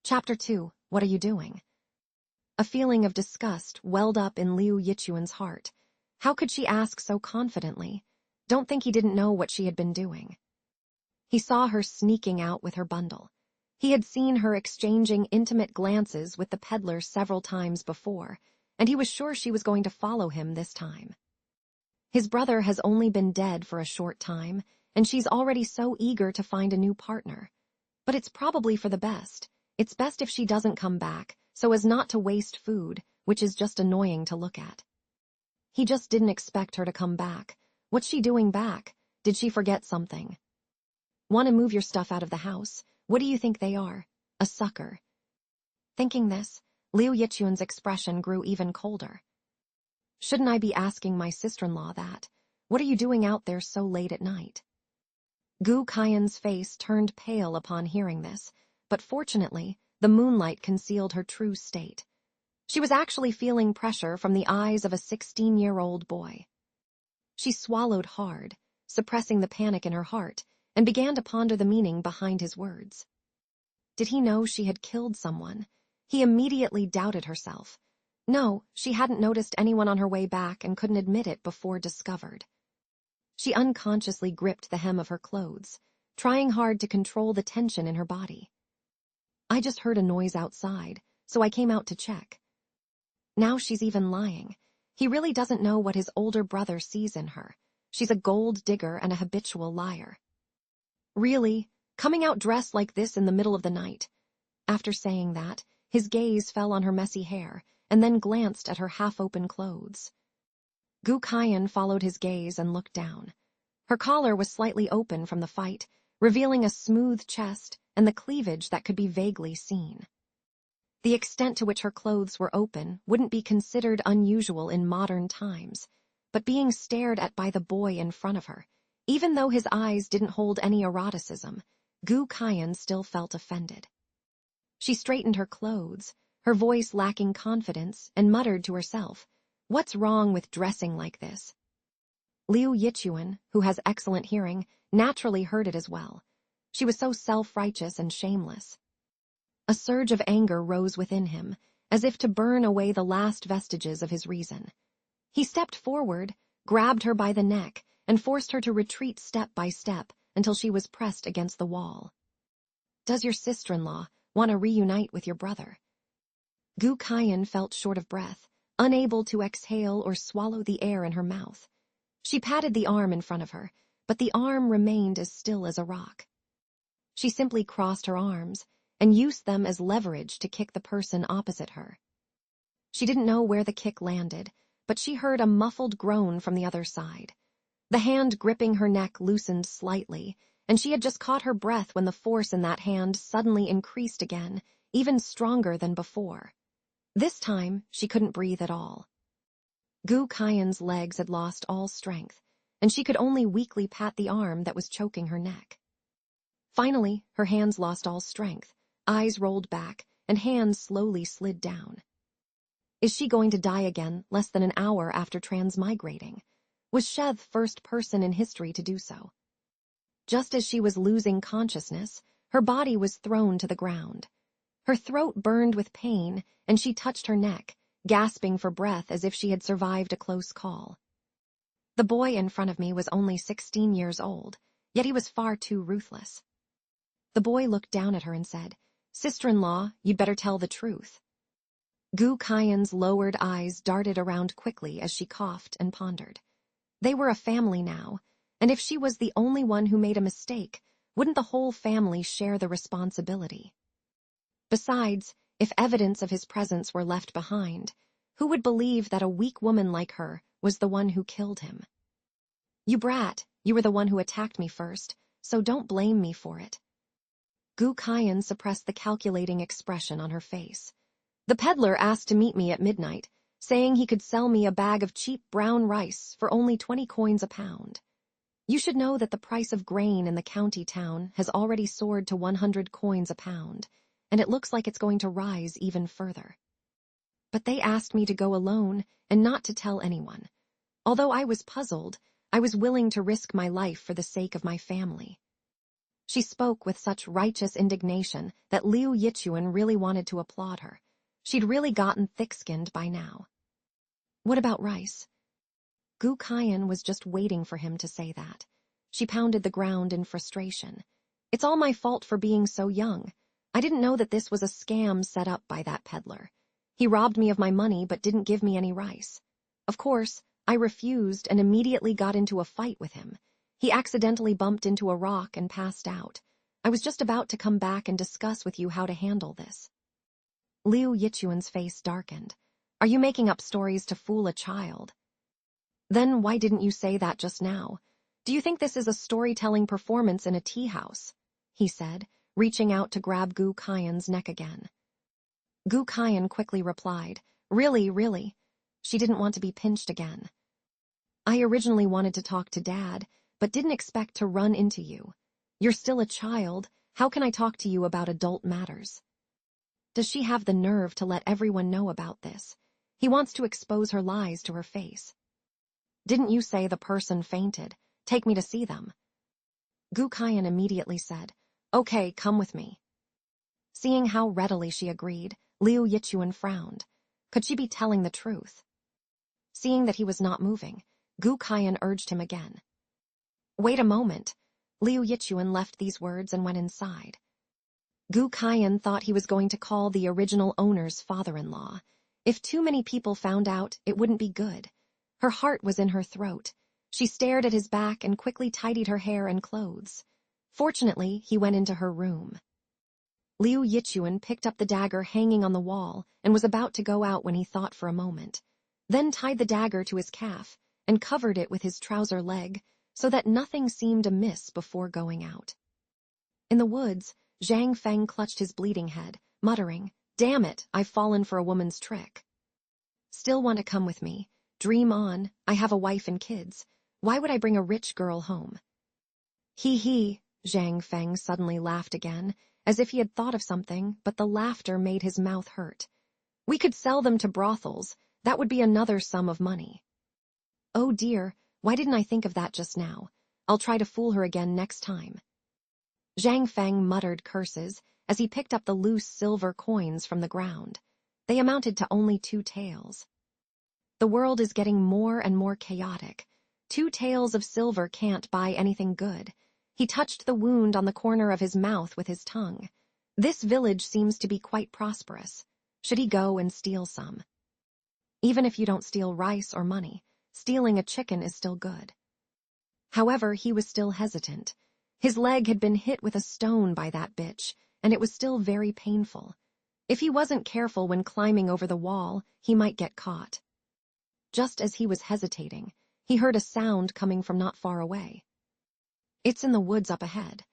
Chapter 2. What are you doing? A feeling of disgust welled up in Liu Yichuan's heart. How could she ask so confidently? Don't think he didn't know what she had been doing. He saw her sneaking out with her bundle. He had seen her exchanging intimate glances with the peddler several times before, and he was sure she was going to follow him this time. His brother has only been dead for a short time, and she's already so eager to find a new partner. But it's probably for the best. It's best if she doesn't come back, so as not to waste food, which is just annoying to look at. He just didn't expect her to come back. What's she doing back? Did she forget something? Want to move your stuff out of the house? What do you think they are? A sucker. Thinking this, Liu Yichuan's expression grew even colder. Shouldn't I be asking my sister-in-law that? What are you doing out there so late at night? Qian's face turned pale upon hearing this, but fortunately, the moonlight concealed her true state. She was actually feeling pressure from the eyes of a 16-year-old boy. She swallowed hard, suppressing the panic in her heart, and began to ponder the meaning behind his words. Did he know she had killed someone? He immediately doubted herself. No, she hadn't noticed anyone on her way back and couldn't admit it before discovered. She unconsciously gripped the hem of her clothes, trying hard to control the tension in her body. I just heard a noise outside, so I came out to check. Now she's even lying. He really doesn't know what his older brother sees in her. She's a gold digger and a habitual liar. Really? Coming out dressed like this in the middle of the night? After saying that, his gaze fell on her messy hair, and then glanced at her half-open clothes. Qian followed his gaze and looked down. Her collar was slightly open from the fight, revealing a smooth chest and the cleavage that could be vaguely seen. The extent to which her clothes were open wouldn't be considered unusual in modern times, but being stared at by the boy in front of her, even though his eyes didn't hold any eroticism, Qian still felt offended. She straightened her clothes, her voice lacking confidence, and muttered to herself, "What's wrong with dressing like this?" Liu Yichuan, who has excellent hearing, naturally heard it as well. She was so self-righteous and shameless. A surge of anger rose within him, as if to burn away the last vestiges of his reason. He stepped forward, grabbed her by the neck, and forced her to retreat step by step until she was pressed against the wall. "Does your sister-in-law want to reunite with your brother?" Qian felt short of breath, unable to exhale or swallow the air in her mouth. She patted the arm in front of her, but the arm remained as still as a rock. She simply crossed her arms and used them as leverage to kick the person opposite her. She didn't know where the kick landed, but she heard a muffled groan from the other side. The hand gripping her neck loosened slightly, and she had just caught her breath when the force in that hand suddenly increased again, even stronger than before. This time, she couldn't breathe at all. Qian's legs had lost all strength, and she could only weakly pat the arm that was choking her neck. Finally, her hands lost all strength, eyes rolled back, and hands slowly slid down. Is she going to die again less than an hour after transmigrating? Was she the first person in history to do so? Just as she was losing consciousness, her body was thrown to the ground. Her throat burned with pain, and she touched her neck, gasping for breath as if she had survived a close call. The boy in front of me was only 16 years old, yet he was far too ruthless. The boy looked down at her and said, "Sister-in-law, you'd better tell the truth." Qian's lowered eyes darted around quickly as she coughed and pondered. They were a family now, and if she was the only one who made a mistake, wouldn't the whole family share the responsibility? Besides, if evidence of his presence were left behind, who would believe that a weak woman like her was the one who killed him? "You brat, you were the one who attacked me first, so don't blame me for it." Qian suppressed the calculating expression on her face. "The peddler asked to meet me at midnight, saying he could sell me a bag of cheap brown rice for only 20 coins a pound. You should know that the price of grain in the county town has already soared to 100 coins a pound, and it looks like it's going to rise even further. But they asked me to go alone and not to tell anyone. Although I was puzzled, I was willing to risk my life for the sake of my family." She spoke with such righteous indignation that Liu Yichuan really wanted to applaud her. She'd really gotten thick-skinned by now. What about rice? Gu Qian was just waiting for him to say that. She pounded the ground in frustration. It's all my fault for being so young. I didn't know that this was a scam set up by that peddler. He robbed me of my money but didn't give me any rice. Of course, I refused and immediately got into a fight with him. He accidentally bumped into a rock and passed out. I was just about to come back and discuss with you how to handle this. Liu Yichuan's face darkened. Are you making up stories to fool a child? Then why didn't you say that just now? Do you think this is a storytelling performance in a tea house? He said, reaching out to grab Gu Qian's neck again. Gu Qian quickly replied, Really? She didn't want to be pinched again. I originally wanted to talk to Dad, but didn't expect to run into you. You're still a child. How can I talk to you about adult matters? Does she have the nerve to let everyone know about this? He wants to expose her lies to her face. Didn't you say the person fainted? Take me to see them. Gu Qian immediately said, Okay, come with me. Seeing how readily she agreed, Liu Yichuan frowned. Could she be telling the truth? Seeing that he was not moving, Gu Qian urged him again. Wait a moment. Liu Yichuan left these words and went inside. Gu Qian thought he was going to call the original owner's father-in-law. If too many people found out, it wouldn't be good. Her heart was in her throat. She stared at his back and quickly tidied her hair and clothes. Fortunately, he went into her room. Liu Yichuan picked up the dagger hanging on the wall and was about to go out when he thought for a moment, then tied the dagger to his calf and covered it with his trouser leg so that nothing seemed amiss before going out. In the woods, Zhang Feng clutched his bleeding head, muttering, Damn it, I've fallen for a woman's trick. Still want to come with me? Dream on, I have a wife and kids. Why would I bring a rich girl home? He, Zhang Feng suddenly laughed again, as if he had thought of something, but the laughter made his mouth hurt. We could sell them to brothels. That would be another sum of money. Oh dear, why didn't I think of that just now? I'll try to fool her again next time. Zhang Feng muttered curses as he picked up the loose silver coins from the ground. They amounted to only 2 taels. The world is getting more and more chaotic. 2 taels of silver can't buy anything good. He touched the wound on the corner of his mouth with his tongue. This village seems to be quite prosperous. Should he go and steal some? Even if you don't steal rice or money, stealing a chicken is still good. However, he was still hesitant. His leg had been hit with a stone by that bitch, and it was still very painful. If he wasn't careful when climbing over the wall, he might get caught. Just as he was hesitating, he heard a sound coming from not far away. It's in the woods up ahead.